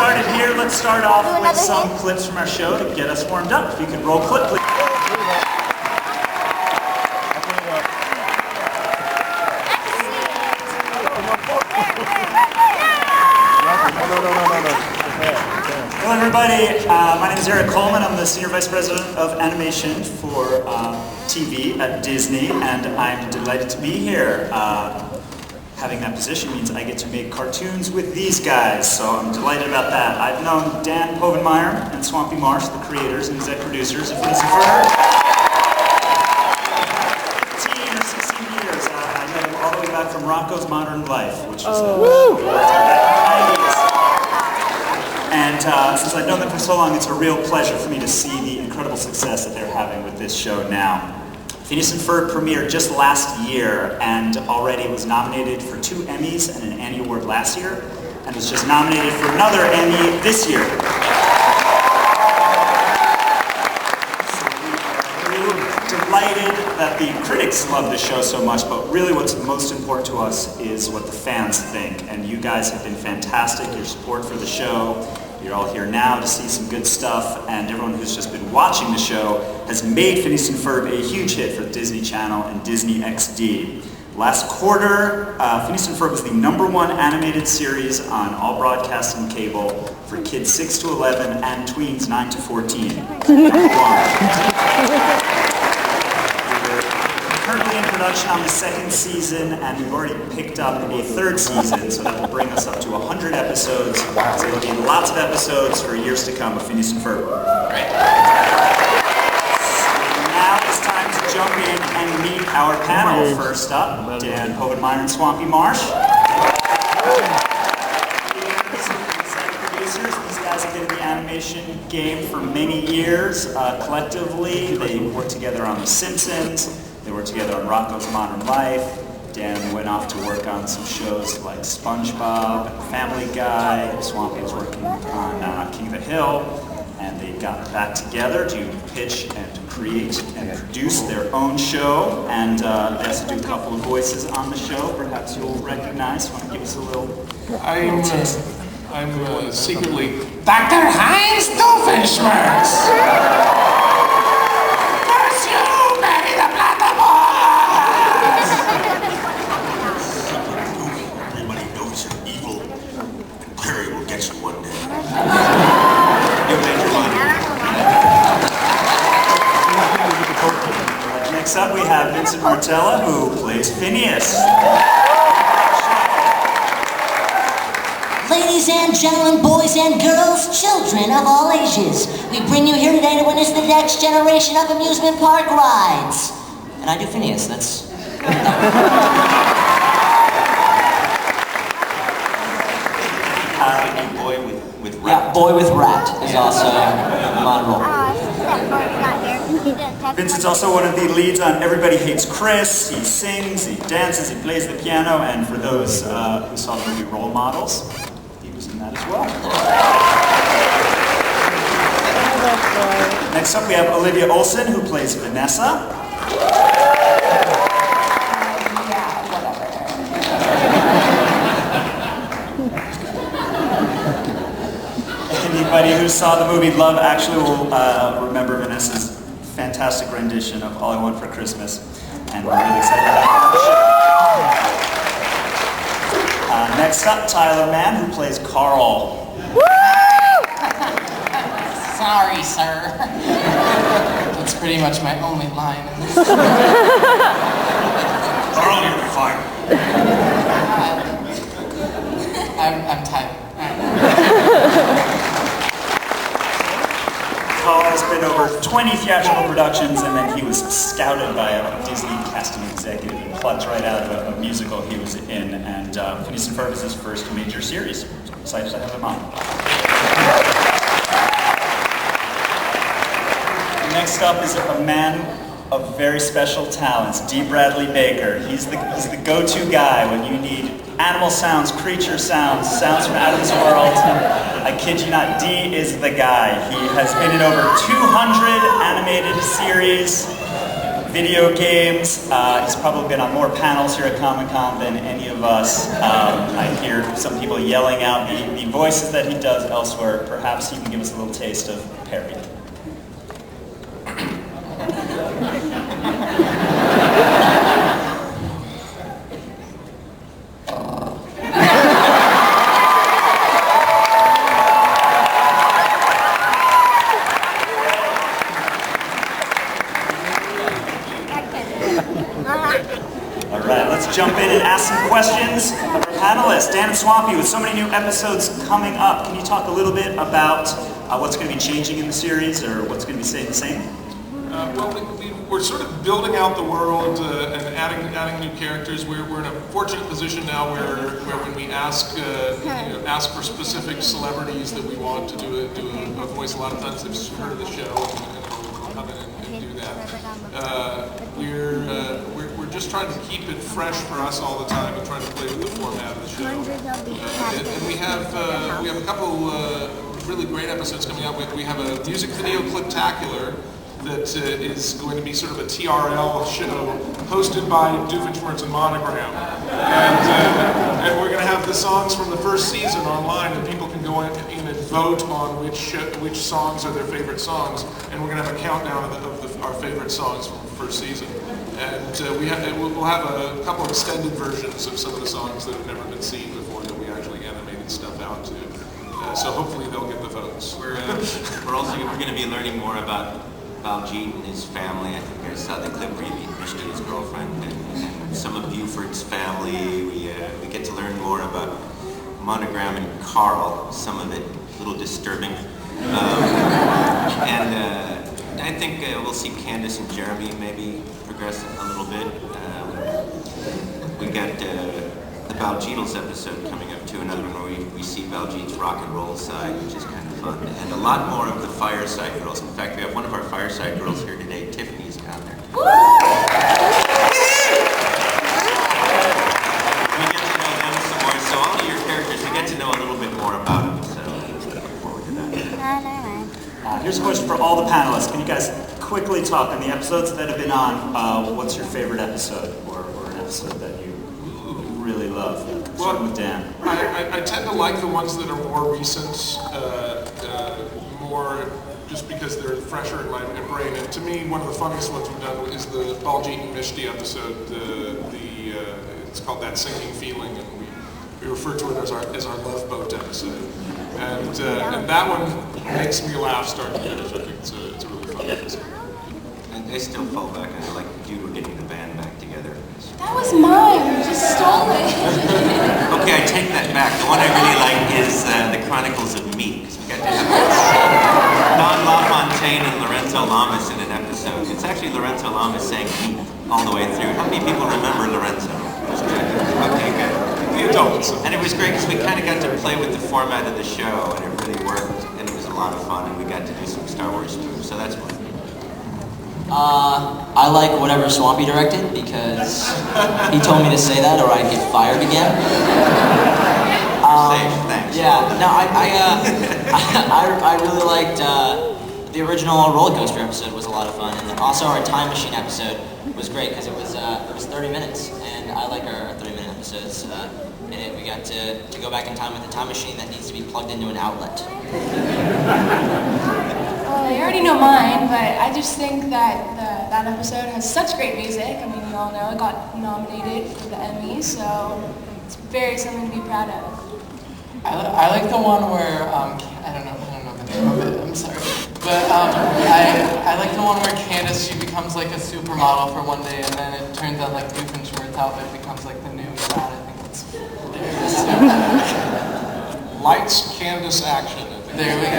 started here. Let's start off with some clips from our show to get us warmed up. If you could roll clip, please. Hello everybody, my name is Eric Coleman. I'm the Senior Vice President of Animation for TV at Disney, and I'm delighted to be here. Having that position means I get to make cartoons with these guys, so I'm delighted about that. I've known Dan Povenmire and Swampy Marsh, the creators and exec producers of Phineas and Ferb. 15 or 16 years. I met them all the way back from Rocco's Modern Life, which is and since I've known them for so long, it's a real pleasure for me to see the incredible success that they're having with this show now. Phineas and Ferb premiered just last year and already was nominated for 2 Emmys and an Annie Award last year, and was just nominated for another Emmy this year. So we're delighted that the critics love the show so much, but really what's most important to us is what the fans think, and you guys have been fantastic. Your support for the show. You're all here now to see some good stuff, and everyone who's just been watching the show has made Phineas and Ferb a huge hit for the Disney Channel and Disney XD. Last quarter, Phineas and Ferb was the #1 animated series on all broadcasting cable for kids 6 to 11 and tweens 9 to 14. Currently in production on the 2nd season, and we've already picked up a 3rd season, so that will bring us up to 100 episodes. So there'll be lots of episodes for years to come of Phineas and Ferb. Great. Now it's time to jump in and meet our panel. First up, Dan Povenmire and Swampy Marsh. Producers. These guys have been in the animation game for many years. Collectively, they worked together on The Simpsons. They worked together on Rocco's Modern Life. Dan went off to work on some shows like SpongeBob and Family Guy. Swampy was working on King of the Hill. And they got back together to pitch and create and produce their own show. And they also do a couple of voices on the show. Perhaps you'll recognize. Want to give us a little taste? I'm secretly Dr. Heinz Doofenshmirtz! Everybody knows you're evil, and Perry will get you one day. You'll make your money. Next up, we have Vincent Martella, who plays Phineas. Ladies and gentlemen, boys and girls, children of all ages, we bring you here today to witness the next generation of amusement park rides. And I do Phineas, that's... Boy with rat. Yeah, Boy with Rat is also my role. Vincent's also one of the leads on Everybody Hates Chris. He sings, he dances, he plays the piano, and for those who saw the movie Role Models, he was in that as well. Next up we have Olivia Olson, who plays Vanessa. Anybody who saw the movie Love Actually will remember Vanessa's fantastic rendition of All I Want for Christmas, and we're really excited about that. Next up, Tyler Mann, who plays Carl. Sorry, sir. That's pretty much my only line in this. Carl, you're fired. I'm tired. Carl has been over 20 theatrical productions, and then he was scouted by a Disney casting executive and plucked right out of a musical he was in, and Phineas and Ferb is his first major series. So I'm excited to have him on. Next up is a man of very special talents, D. Bradley Baker. He's the go-to guy when you need animal sounds, creature sounds, sounds from Adam's World. I kid you not, D is the guy. He has been in over 200 animated series, video games. He's probably been on more panels here at Comic-Con than any of us. I hear some people yelling out the voices that he does elsewhere. Perhaps he can give us a little taste of Perry. Jump in and ask some questions of our panelists. Dan and Swampy, with so many new episodes coming up, can you talk a little bit about what's going to be changing in the series, or what's going to be staying the same? We're sort of building out the world and adding new characters. We're in a fortunate position now where when we ask for specific celebrities that we want to do a voice, a lot of times they've heard of the show and will come in and do that. We're just trying to keep it fresh for us all the time and trying to play with the format of the show. And we have a couple really great episodes coming up. We have a music video cliptacular that is going to be sort of a TRL show hosted by Doofenshmirtz and Monogram. And we're going to have the songs from the first season online that people can go in and vote on which songs are their favorite songs. And we're going to have a countdown of our favorite songs from the first season. And we'll have a couple of extended versions of some of the songs that have never been seen before that we actually animated stuff out to. So hopefully they'll get the votes. We're going to be learning more about Baljeet and his family. I think I saw the clip where you meet Mishti, his girlfriend, and some of Buford's family. We get to learn more about Monogram and Carl, some of it a little disturbing. And I think we'll see Candace and Jeremy maybe progress a little bit. We got the Baljeetles episode coming up too, another one where we see Baljeet's rock and roll side, which is kind of fun. And a lot more of the Fireside Girls. In fact, we have one of our Fireside Girls here today. Tiffany's down there. We get to know them some more. So all of your characters, we get to know a little bit more about them. So look forward to that. Here's a question for all the panelists. Can you guys quickly talk on the episodes that have been on? What's your favorite episode, or an episode that you really love? Starting with Dan. I tend to like the ones that are more recent, more just because they're fresher in my brain. And to me, one of the funniest ones we've done is the Baljeet and Mishti episode. It's called That Sinking Feeling, and we refer to it as our Love Boat episode. And that one makes me laugh start to finish. I think it's a really fun episode. And I still fall back on it, like you were getting the band back together. That was mine. You just stole it. Okay, I take that back. The one I really like is the Chronicles of Meat, because we got to have Don LaFontaine and Lorenzo Lamas in an episode. It's actually Lorenzo Lamas saying meat all the way through. How many people remember Lorenzo? Okay, good. The adults. And it was great because we kind of got to play with the format of the show, and it really worked, and it was a lot of fun, and we got to do some Star Wars moves, so that's fun. I like whatever Swampy directed because he told me to say that or I'd get fired again. Safe, thanks. Yeah, no, I really liked the original roller coaster episode was a lot of fun, and then also our time machine episode was great because it was 30 minutes, and I like our 30-minute episodes. In it, we got to go back in time with a time machine that needs to be plugged into an outlet. Well, you already know mine, but I just think that that episode has such great music. I mean, you all know it got nominated for the Emmy, so it's something to be proud of. I like the one where I don't know the name of it. I'm sorry, but I like the one where Candace, she becomes like a supermodel for one day, and then it turns out like Doofenshmirtz outfit becomes like the new fad. I think it's hilarious. Lights, Candace, action. I think. There we go.